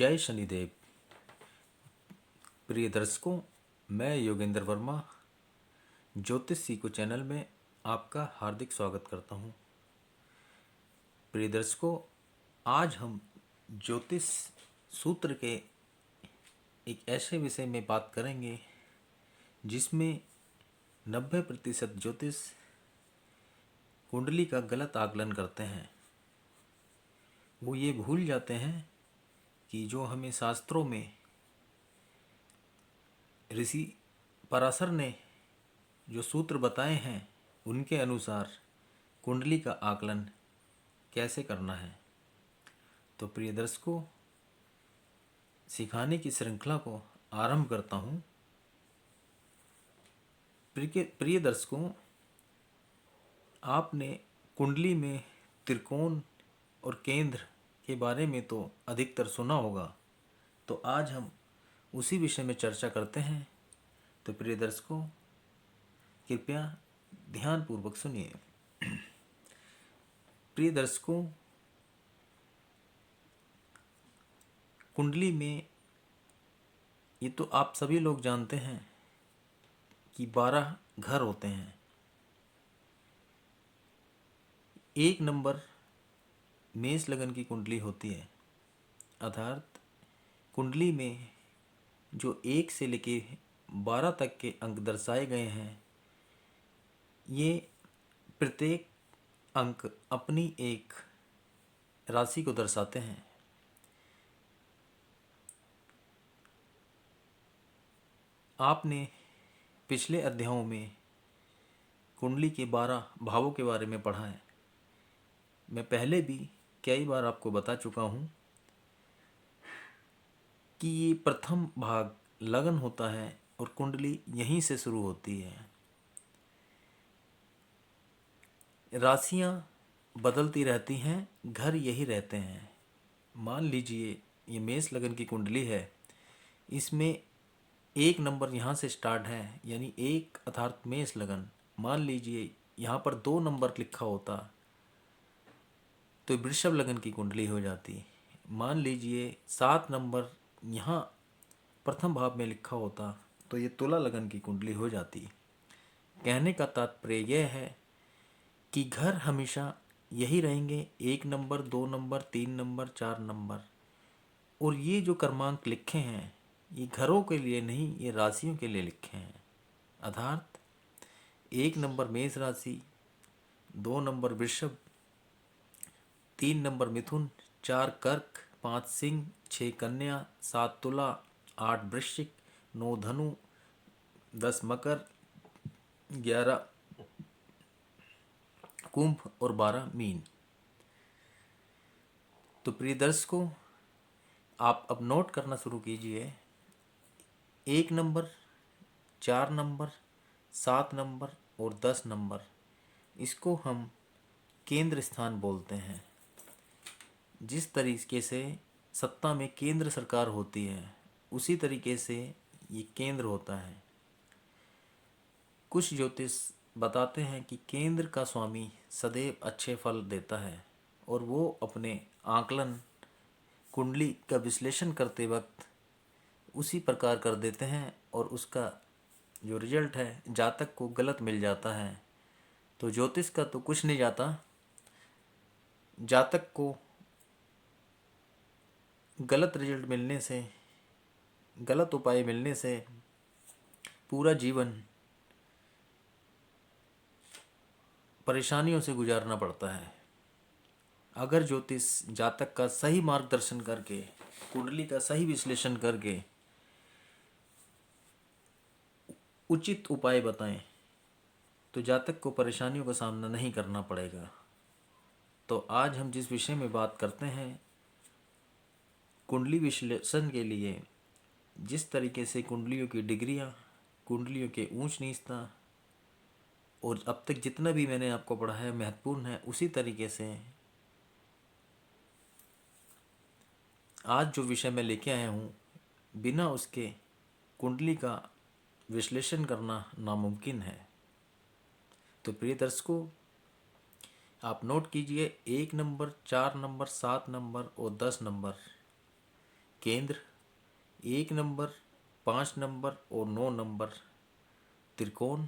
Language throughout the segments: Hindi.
जय शनिदेव। प्रिय दर्शकों, मैं योगेंद्र वर्मा ज्योतिष सीखो चैनल में आपका हार्दिक स्वागत करता हूं। प्रिय दर्शकों, आज हम ज्योतिष सूत्र के एक ऐसे विषय में बात करेंगे जिसमें 90% ज्योतिष कुंडली का गलत आकलन करते हैं। वो ये भूल जाते हैं कि जो हमें शास्त्रों में ऋषि पराशर ने जो सूत्र बताए हैं उनके अनुसार कुंडली का आकलन कैसे करना है। तो प्रिय दर्शकों, सिखाने की श्रृंखला को आरंभ करता हूँ। प्रिय दर्शकों, आपने कुंडली में त्रिकोण और केंद्र के बारे में तो अधिकतर सुना होगा, तो आज हम उसी विषय में चर्चा करते हैं। तो प्रिय दर्शकों, कृपया ध्यानपूर्वक सुनिए। प्रिय दर्शकों, कुंडली में ये तो आप सभी लोग जानते हैं कि 12 घर होते हैं। 1 नंबर मेष लगन की कुंडली होती है, अर्थात कुंडली में जो 1 से लेके 12 तक के अंक दर्शाए गए हैं, ये प्रत्येक अंक अपनी एक राशि को दर्शाते हैं। आपने पिछले अध्यायों में कुंडली के 12 भावों के बारे में पढ़ा है। मैं पहले भी कई बार आपको बता चुका हूँ कि ये प्रथम भाग लगन होता है और कुंडली यहीं से शुरू होती है। राशियाँ बदलती रहती हैं, घर यही रहते हैं। मान लीजिए ये मेष लगन की कुंडली है, इसमें 1 नंबर यहाँ से स्टार्ट है, यानी 1 अर्थात मेष लगन। मान लीजिए यहाँ पर 2 नंबर लिखा होता तो वृषभ लगन की कुंडली हो जाती। मान लीजिए 7 नंबर यहाँ प्रथम भाव में लिखा होता तो ये तुला लगन की कुंडली हो जाती। कहने का तात्पर्य यह है कि घर हमेशा यही रहेंगे, 1 नंबर, 2 नंबर, 3 नंबर, 4 नंबर। और ये जो क्रमांक लिखे हैं ये घरों के लिए नहीं, ये राशियों के लिए लिखे हैं। अर्थात 1 नंबर मेष राशि, 2 नंबर वृषभ, 3 नंबर मिथुन, 4 कर्क, 5 सिंह, 6 कन्या, 7 तुला, 8 वृश्चिक, 9 धनु, 10 मकर, 11 कुंभ और 12 मीन। तो प्रिय दर्शकों, आप अब नोट करना शुरू कीजिए। 1 नंबर, 4 नंबर, 7 नंबर और 10 नंबर, इसको हम केंद्र स्थान बोलते हैं। जिस तरीके से सत्ता में केंद्र सरकार होती है, उसी तरीके से ये केंद्र होता है। कुछ ज्योतिष बताते हैं कि केंद्र का स्वामी सदैव अच्छे फल देता है, और वो अपने आकलन कुंडली का विश्लेषण करते वक्त उसी प्रकार कर देते हैं, और उसका जो रिजल्ट है जातक को गलत मिल जाता है। तो ज्योतिष का तो कुछ नहीं जाता, जातक को गलत रिजल्ट मिलने से, गलत उपाय मिलने से पूरा जीवन परेशानियों से गुजारना पड़ता है। अगर ज्योतिष जातक का सही मार्गदर्शन करके, कुंडली का सही विश्लेषण करके उचित उपाय बताएं तो जातक को परेशानियों का सामना नहीं करना पड़ेगा। तो आज हम जिस विषय में बात करते हैं, कुंडली विश्लेषण के लिए जिस तरीके से कुंडलियों की डिग्रियां, कुंडलियों के ऊंच नीचता और अब तक जितना भी मैंने आपको पढ़ाया है महत्वपूर्ण है, उसी तरीके से आज जो विषय मैं लेके आया हूँ, बिना उसके कुंडली का विश्लेषण करना नामुमकिन है। तो प्रिय दर्शकों, आप नोट कीजिए, 1 नंबर, 4 नंबर, 7 नंबर और 10 नंबर केंद्र, 1 नंबर, 5 नंबर और 9 नंबर त्रिकोण।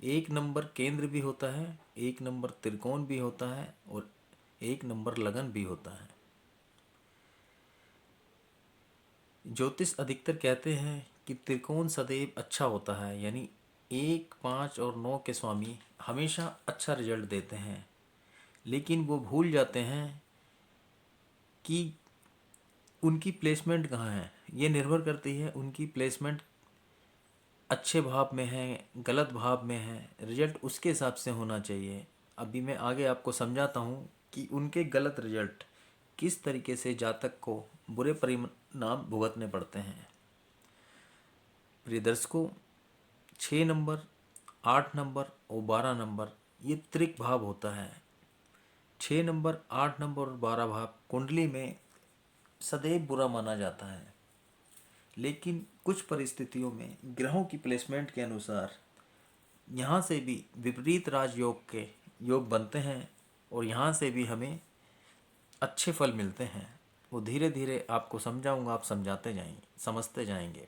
1 नंबर केंद्र भी होता है, 1 नंबर त्रिकोण भी होता है और 1 नंबर लगन भी होता है। ज्योतिष अधिकतर कहते हैं कि त्रिकोण सदैव अच्छा होता है, यानी 1, 5 और 9 के स्वामी हमेशा अच्छा रिजल्ट देते हैं। लेकिन वो भूल जाते हैं कि उनकी प्लेसमेंट कहाँ है। ये निर्भर करती है उनकी प्लेसमेंट अच्छे भाव में है, गलत भाव में है, रिजल्ट उसके हिसाब से होना चाहिए। अभी मैं आगे आपको समझाता हूँ कि उनके गलत रिजल्ट किस तरीके से जातक को बुरे परिणाम भुगतने पड़ते हैं। प्रिय दर्शकों, 6 नंबर, 8 नंबर और 12 नंबर ये त्रिक भाव होता है। 6 नंबर, 8 नंबर और 12 भाव कुंडली में सदैव बुरा माना जाता है, लेकिन कुछ परिस्थितियों में ग्रहों की प्लेसमेंट के अनुसार यहाँ से भी विपरीत राजयोग के योग बनते हैं और यहाँ से भी हमें अच्छे फल मिलते हैं। वो धीरे धीरे आपको समझाऊंगा, आप समझते जाएंगे।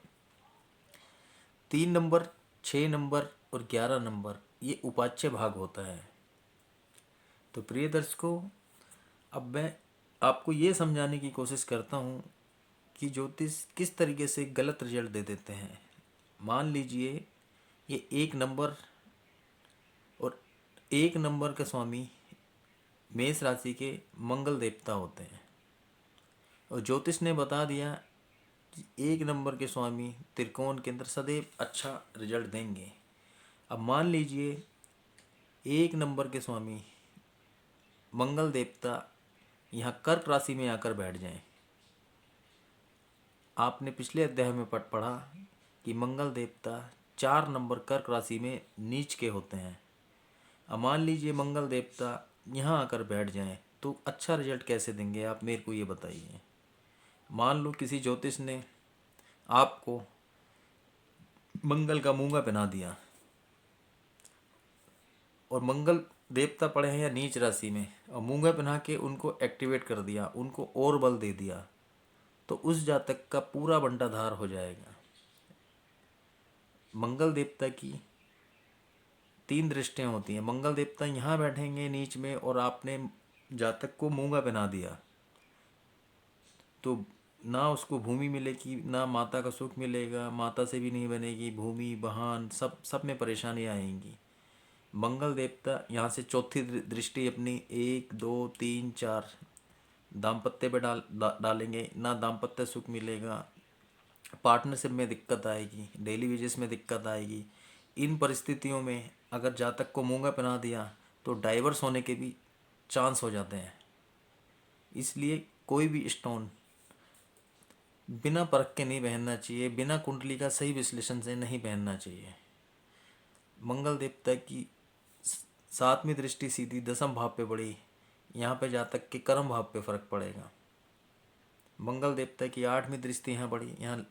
3 नंबर, 6 नंबर और 11 नंबर ये उपाच्य भाग होता है। तो प्रिय दर्शकों, अब मैं आपको ये समझाने की कोशिश करता हूँ कि ज्योतिष किस तरीके से गलत रिजल्ट दे देते हैं। मान लीजिए ये 1 नंबर और 1 नंबर के स्वामी मेष राशि के मंगल देवता होते हैं और ज्योतिष ने बता दिया कि 1 नंबर के स्वामी त्रिकोण के अंदर सदैव अच्छा रिजल्ट देंगे। अब मान लीजिए 1 नंबर के स्वामी मंगल देवता यहाँ कर्क राशि में आकर बैठ जाएं। आपने पिछले अध्याय में पढ़ा कि मंगल देवता 4 नंबर कर्क राशि में नीच के होते हैं। अब मान लीजिए मंगल देवता यहाँ आकर बैठ जाएं तो अच्छा रिजल्ट कैसे देंगे, आप मेरे को ये बताइए। मान लो किसी ज्योतिष ने आपको मंगल का मूंगा पहना दिया और मंगल देवता पड़े हैं या नीच राशि में, और मूंगा पहना के उनको एक्टिवेट कर दिया, उनको और बल दे दिया, तो उस जातक का पूरा बंटाधार हो जाएगा। मंगल देवता की 3 दृष्टियाँ होती हैं। मंगल देवता यहाँ बैठेंगे नीच में और आपने जातक को मूंगा पहना दिया तो ना उसको भूमि मिलेगी, ना माता का सुख मिलेगा, माता से भी नहीं बनेगी, भूमि वाहन सब में परेशानियाँ आएंगी। मंगल देवता यहाँ से चौथी दृष्टि अपनी 1, 2, 3, 4 दाम्पत्य पे डालेंगे, ना दाम्पत्य सुख मिलेगा, पार्टनरशिप में दिक्कत आएगी, डेली वेजेस में दिक्कत आएगी। इन परिस्थितियों में अगर जातक को मूंगा पहना दिया तो डाइवर्स होने के भी चांस हो जाते हैं। इसलिए कोई भी स्टोन बिना परख के नहीं पहनना चाहिए, बिना कुंडली का सही विश्लेषण से नहीं पहनना चाहिए। मंगल देवता की 7वीं दृष्टि सीधी 10म भाव पे पड़ी, यहाँ पे जातक के कर्म भाव पे फर्क पड़ेगा। मंगल देवता की 8वीं दृष्टि यहाँ पड़ी, यहाँ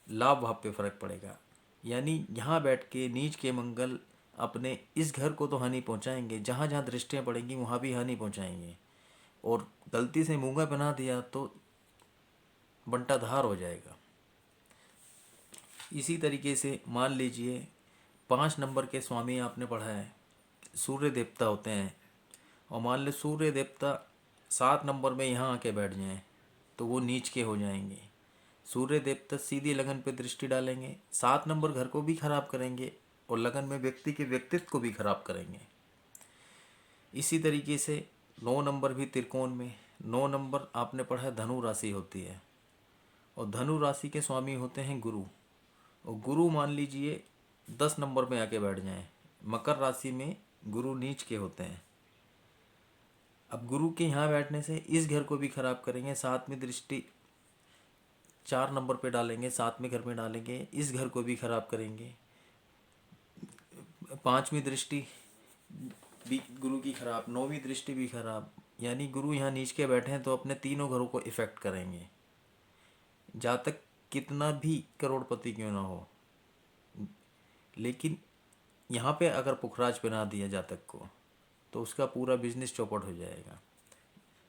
लाभ भाव पे फर्क पड़ेगा। यानी यहाँ बैठ के नीच के मंगल अपने इस घर को तो हानि पहुँचाएंगे, जहाँ जहाँ दृष्टियाँ पड़ेंगी वहाँ भी हानि पहुँचाएंगे, और गलती से मूंगा बना दिया तो बंटाधार हो जाएगा। इसी तरीके से मान लीजिए 5 नंबर के स्वामी आपने पढ़ा है सूर्य देवता होते हैं, और मान लो सूर्य देवता 7 नंबर में यहाँ आके बैठ जाएं तो वो नीच के हो जाएंगे। सूर्य देवता सीधी लगन पे दृष्टि डालेंगे, 7 नंबर घर को भी खराब करेंगे और लगन में व्यक्ति के व्यक्तित्व को भी खराब करेंगे। इसी तरीके से 9 नंबर भी त्रिकोण में, 9 नंबर आपने पढ़ा है धनु राशि होती है, और धनु राशि के स्वामी होते हैं गुरु, और गुरु मान लीजिए 10 नंबर में आके बैठ जाएं, मकर राशि में गुरु नीच के होते हैं। अब गुरु के यहाँ बैठने से इस घर को भी खराब करेंगे, 7वीं दृष्टि 4 नंबर पे डालेंगे, 7वें घर में डालेंगे, इस घर को भी खराब करेंगे। 5वीं दृष्टि भी गुरु की खराब, 9वीं दृष्टि भी खराब, यानी गुरु यहाँ नीच के बैठे हैं तो अपने तीनों घरों को इफेक्ट करेंगे। जातक कितना भी करोड़पति क्यों ना हो, लेकिन यहाँ पे अगर पुखराज बना दिया जातक को तो उसका पूरा बिजनेस चौपट हो जाएगा।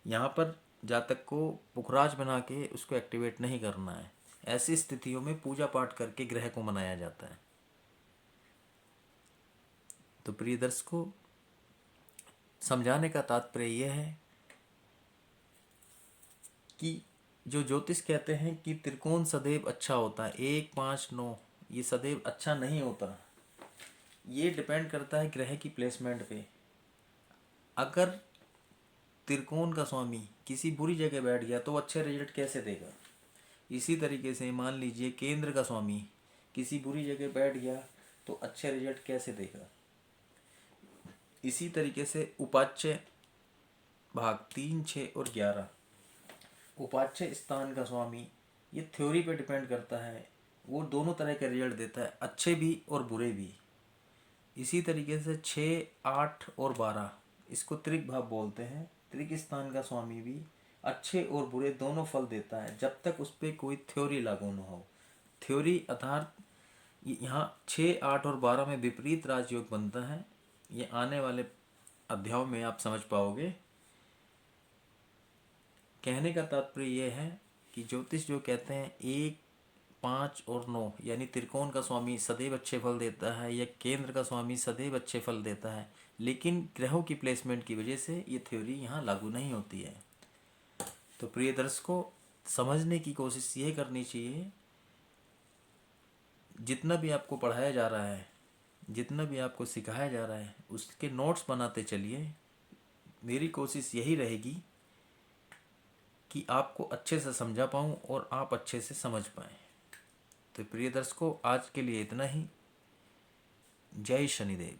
यहाँ पर जातक को पुखराज बना के उसको एक्टिवेट नहीं करना है। ऐसी स्थितियों में पूजा पाठ करके ग्रह को मनाया जाता है। तो प्रिय दर्शकों, समझाने का तात्पर्य यह है कि जो ज्योतिष कहते हैं कि त्रिकोण सदैव अच्छा होता है, 1, 5, 9, ये सदैव अच्छा नहीं होता। ये डिपेंड करता है ग्रह की प्लेसमेंट पे। अगर त्रिकोण का स्वामी किसी बुरी जगह बैठ गया तो अच्छे रिजल्ट कैसे देगा। इसी तरीके से मान लीजिए केंद्र का स्वामी किसी बुरी जगह बैठ गया तो अच्छे रिजल्ट कैसे देगा। इसी तरीके से उपाच्य भाग 3, 6 और 11, उपाच्य स्थान का स्वामी, ये थ्योरी पे डिपेंड करता है। वो दोनों तरह के रिजल्ट देता है, अच्छे भी और बुरे भी। इसी तरीके से 6, 8 और 12, इसको त्रिक भाव बोलते हैं। त्रिक स्थान का स्वामी भी अच्छे और बुरे दोनों फल देता है, जब तक उस पर कोई थ्योरी लागू न हो। थ्योरी अर्थात यहाँ 6, 8 और 12 में विपरीत राजयोग बनता है। ये आने वाले अध्यायों में आप समझ पाओगे। कहने का तात्पर्य यह है कि ज्योतिष जो कहते हैं 1, 5 और 9 यानी त्रिकोण का स्वामी सदैव अच्छे फल देता है या केंद्र का स्वामी सदैव अच्छे फल देता है, लेकिन ग्रहों की प्लेसमेंट की वजह से ये थ्योरी यहाँ लागू नहीं होती है। तो प्रिय दर्शकों, समझने की कोशिश ये करनी चाहिए, जितना भी आपको पढ़ाया जा रहा है, जितना भी आपको सिखाया जा रहा है, उसके नोट्स बनाते चलिए। मेरी कोशिश यही रहेगी कि आपको अच्छे से समझा पाऊँ और आप अच्छे से समझ पाएँ। तो प्रिय दर्शकों, आज के लिए इतना ही। जय शनिदेव।